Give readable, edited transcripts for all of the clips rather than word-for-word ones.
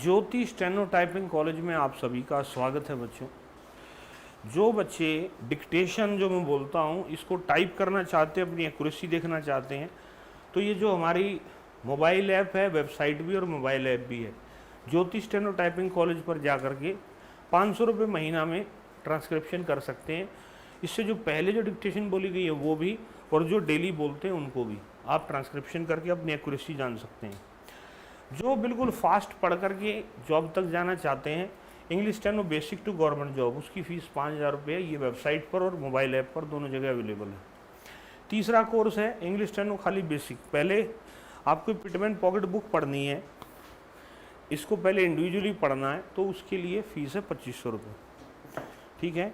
ज्योति steno typing college में आप सभी का स्वागत है बच्चों। जो बच्चे डिक्टेशन जो मैं बोलता हूँ इसको टाइप करना चाहते हैं, अपनी एक्यूरेसी देखना चाहते हैं, तो ये जो हमारी मोबाइल ऐप है, वेबसाइट भी और मोबाइल ऐप भी है, ज्योति स्टेनो टाइपिंग कॉलेज पर जा कर के 500 रुपये महीना में ट्रांसक्रिप्शन कर सकते हैं। इससे जो पहले जो डिक्टेशन बोली गई है वो भी, और जो डेली बोलते हैं उनको भी आप ट्रांसक्रिप्शन करके अपनी एक्यूरेसी जान सकते हैं। जो बिल्कुल फास्ट पढ़ करके जॉब तक जाना चाहते हैं, English steno basic to government job, उसकी फ़ीस 5000 रुपये है। ये वेबसाइट पर और मोबाइल ऐप पर दोनों जगह अवेलेबल है। तीसरा कोर्स है इंग्लिश स्टेनो खाली बेसिक। पहले आपको पिटमैन पॉकेट बुक पढ़नी है, इसको पहले इंडिविजुअली पढ़ना है, तो उसके लिए फ़ीस है 2500 रुपये। ठीक है,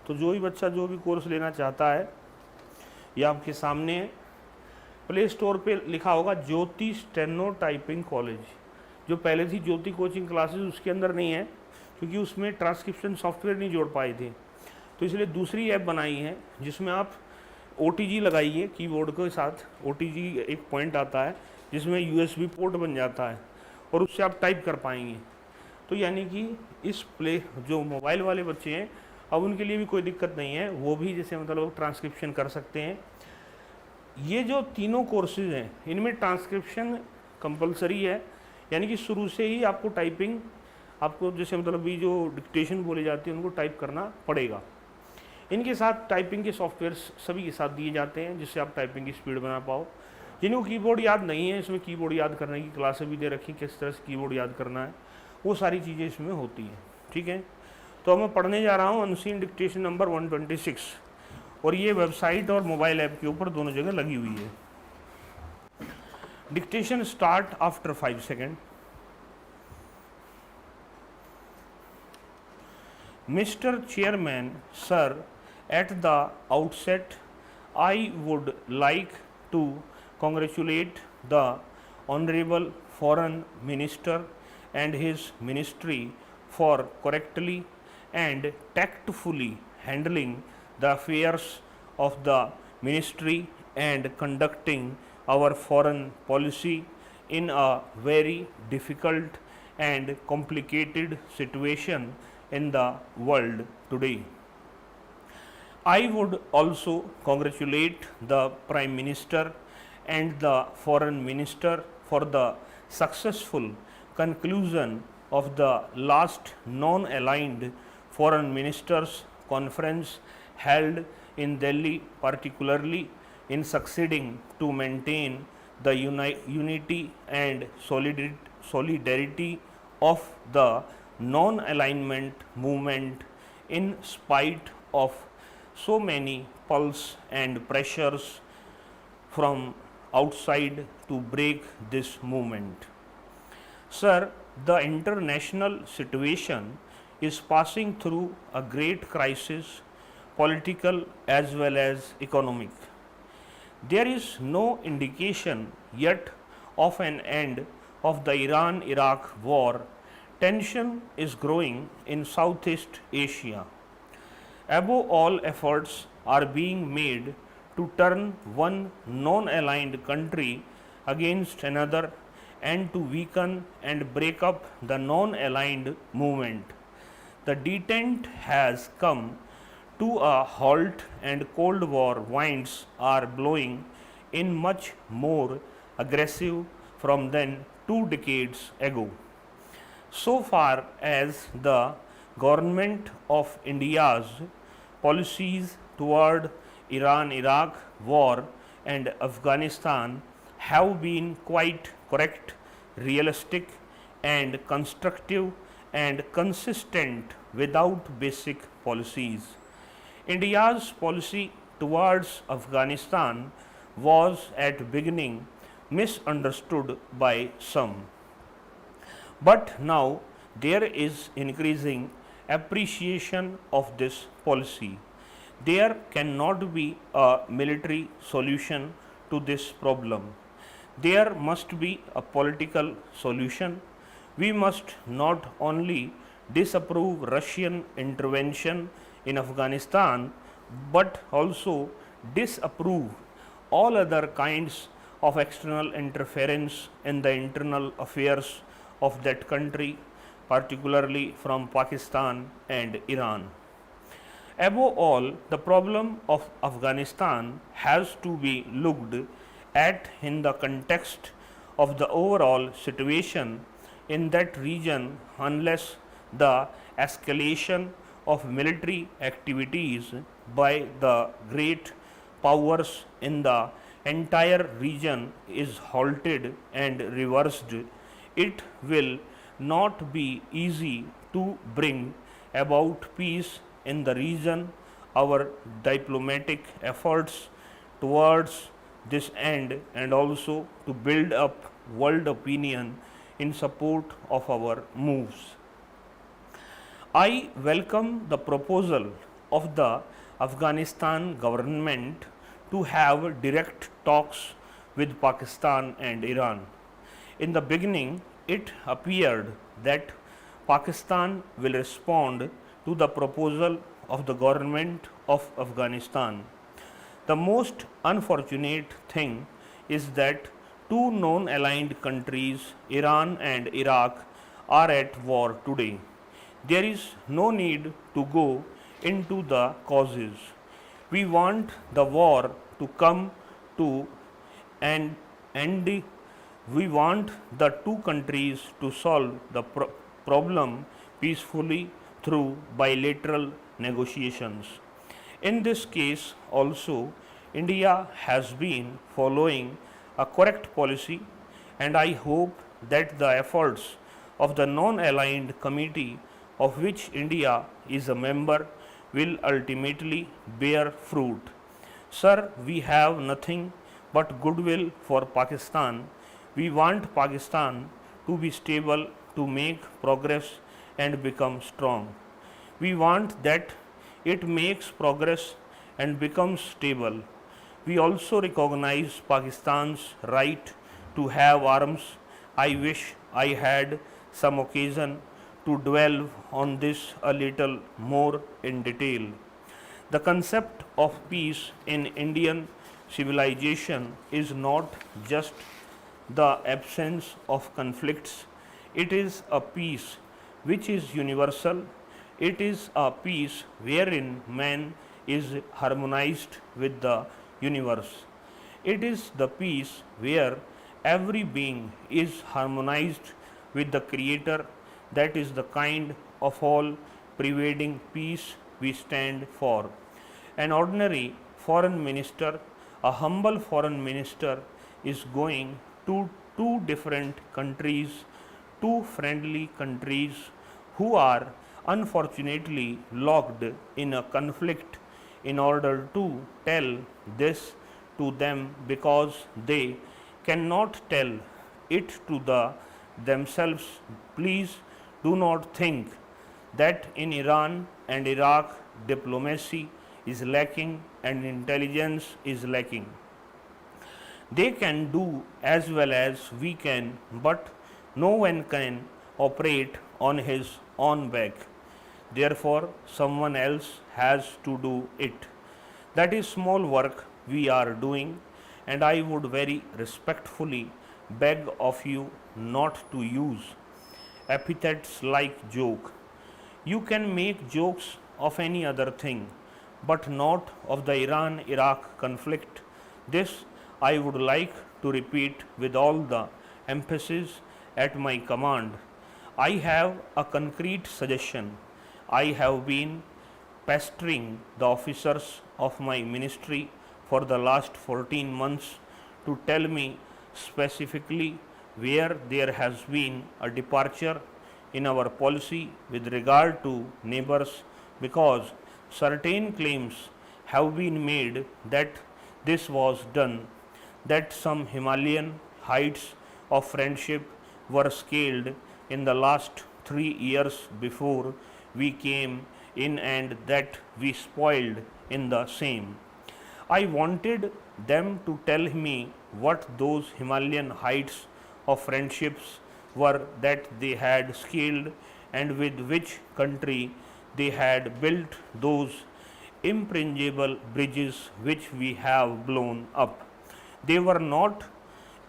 तो जो भी बच्चा जो भी कोर्स लेना चाहता है, ये आपके सामने है। प्ले स्टोर पे लिखा होगा ज्योति स्टेनो टाइपिंग कॉलेज। जो पहले थी ज्योति कोचिंग क्लासेस उसके अंदर नहीं है, क्योंकि उसमें ट्रांसक्रिप्शन सॉफ्टवेयर नहीं जोड़ पाए थे, तो इसलिए दूसरी ऐप बनाई है जिसमें आप OTG लगाइए कीबोर्ड के साथ। OTG एक पॉइंट आता है जिसमें USB पोर्ट बन जाता है और उससे आप टाइप कर पाएंगे। तो यानी कि इस जो मोबाइल वाले बच्चे हैं, अब उनके लिए भी कोई दिक्कत नहीं है, वो भी जैसे मतलब ट्रांसक्रिप्शन कर सकते हैं। ये जो तीनों कोर्सेज हैं इनमें ट्रांसक्रिप्शन कंपलसरी है, यानी कि शुरू से ही आपको टाइपिंग, आपको जैसे मतलब भी जो डिक्टेशन बोले जाते हैं उनको टाइप करना पड़ेगा। इनके साथ टाइपिंग के सॉफ्टवेयर सभी के साथ दिए जाते हैं जिससे आप टाइपिंग की स्पीड बना पाओ। जिनको कीबोर्ड याद नहीं है, इसमें कीबोर्ड याद करने की क्लासें भी दे रखी, किस तरह से कीबोर्ड याद करना है, वो सारी चीज़ें इसमें होती हैं। ठीक है, तो मैं पढ़ने जा रहा हूँ अनसीन डिक्टेशन नंबर 126, और ये वेबसाइट और मोबाइल ऐप के ऊपर दोनों जगह लगी हुई है। Dictation start after 5 second. Mr. Chairman, sir, at the outset, I would like to congratulate the Honorable Foreign Minister and his ministry for correctly and tactfully handling the affairs of the ministry and conducting our foreign policy in a very difficult and complicated situation in the world today. I would also congratulate the Prime Minister and the Foreign Minister for the successful conclusion of the last non-aligned Foreign Ministers Conference held in Delhi, particularly in succeeding to maintain the unity and solidarity of the non-alignment movement in spite of so many pulls and pressures from outside to break this movement. Sir, the international situation is passing through a great crisis, political as well as economic. There is no indication yet of an end of the Iran-Iraq war. Tension is growing in Southeast Asia. Above all, efforts are being made to turn one non-aligned country against another and to weaken and break up the non-aligned movement. The detente has come to a halt and Cold War winds are blowing in much more aggressive from than 2 decades ago. So far as the government of India's policies toward Iran-Iraq war and Afghanistan have been quite correct, realistic and constructive and consistent without basic policies. India's policy towards Afghanistan was at beginning misunderstood by some. But now there is increasing appreciation of this policy. There cannot be a military solution to this problem. There must be a political solution. We must not only disapprove Russian intervention in Afghanistan, but also disapprove all other kinds of external interference in the internal affairs of that country particularly from Pakistan and Iran. Above all, the problem of Afghanistan has to be looked at in the context of the overall situation in that region unless the escalation of military activities by the great powers in the entire region is halted and reversed. It will not be easy to bring about peace in the region. Our diplomatic efforts towards this end and also to build up world opinion in support of our moves. I welcome the proposal of the Afghanistan government to have direct talks with Pakistan and Iran. In the beginning, it appeared that Pakistan will respond to the proposal of the government of Afghanistan. The most unfortunate thing is that two non aligned countries, Iran and Iraq, are at war today. There is no need to go into the causes. We want the war to come to an end. We want the two countries to solve the problem peacefully through bilateral negotiations. In this case, also, India has been following a correct policy, and I hope that the efforts of the non aligned committee, of which India is a member, will ultimately bear fruit. Sir, we have nothing but goodwill for Pakistan. We want Pakistan to be stable, to make progress and become strong. We want that it makes progress and becomes stable. We also recognize Pakistan's right to have arms. I wish I had some occasion to dwell on this a little more in detail. The concept of peace in Indian civilization is not just the absence of conflicts, it is a peace which is universal. It is a peace wherein man is harmonized with the universe. It is the peace where every being is harmonized with the Creator. That is the kind of all pervading peace we stand for. An ordinary foreign minister, a humble foreign minister, is going to two different countries, two friendly countries who are unfortunately locked in a conflict, in order to tell this to them because they cannot tell it to themselves. Please do not think that in Iran and Iraq diplomacy is lacking and intelligence is lacking. They can do as well as we can, but no one can operate on his own back. Therefore, someone else has to do it. That is small work we are doing, and I would very respectfully beg of you not to use epithets like joke. You can make jokes of any other thing, but not of the Iran Iraq conflict. This I would like to repeat with all the emphasis at my command. I have a concrete suggestion. I have been pestering the officers of my ministry for the last 14 months to tell me specifically where there has been a departure in our policy with regard to neighbors, because certain claims have been made that this was done, that some Himalayan heights of friendship were scaled in the last 3 years before we came in, and that we spoiled in the same. I wanted them to tell me what those Himalayan heights of friendships were that they had scaled, and with which country they had built those impregnable bridges which we have blown up. They were not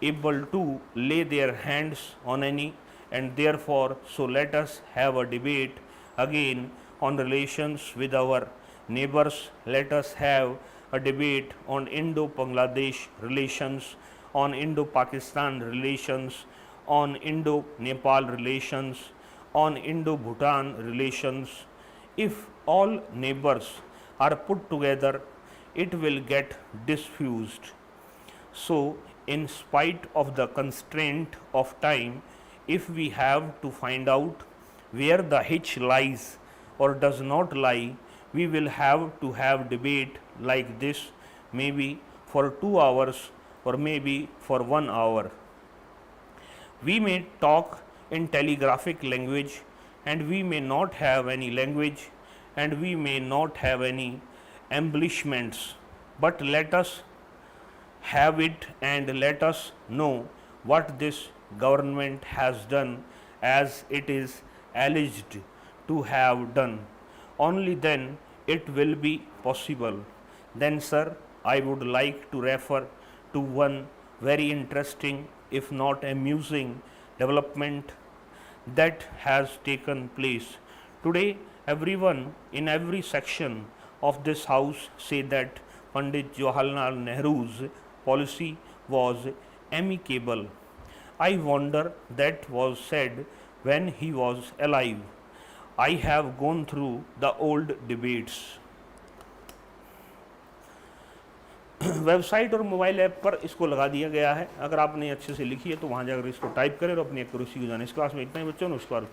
able to lay their hands on any, and therefore so let us have a debate again on relations with our neighbors. Let us have a debate on Indo-Bangladesh relations, on Indo-Pakistan relations, on Indo-Nepal relations, on Indo-Bhutan relations. If all neighbors are put together, it will get diffused. So, in spite of the constraint of time, if we have to find out where the hitch lies or does not lie, we will have to have debate like this, maybe for 2 hours or maybe for 1 hour. We may talk in telegraphic language, and we may not have any language, and we may not have any embellishments, but let us have it and let us know what this government has done as it is alleged to have done. Only then it will be possible. Then, sir, I would like to refer to one very interesting, if not amusing, development that has taken place. Today, everyone in every section of this house say that Pandit Jawaharlal Nehru's policy was amicable. I wonder that was said when he was alive. I have gone through the old debates. Website और mobile app पर इसको लगा दिया गया है। अगर आपने अच्छे से लिखी है तो वहाँ जाकर इसको टाइप करें और अपनी एक्यूरेसी को जानें। इस क्लास में इतना ही बच्चों, नमस्कार।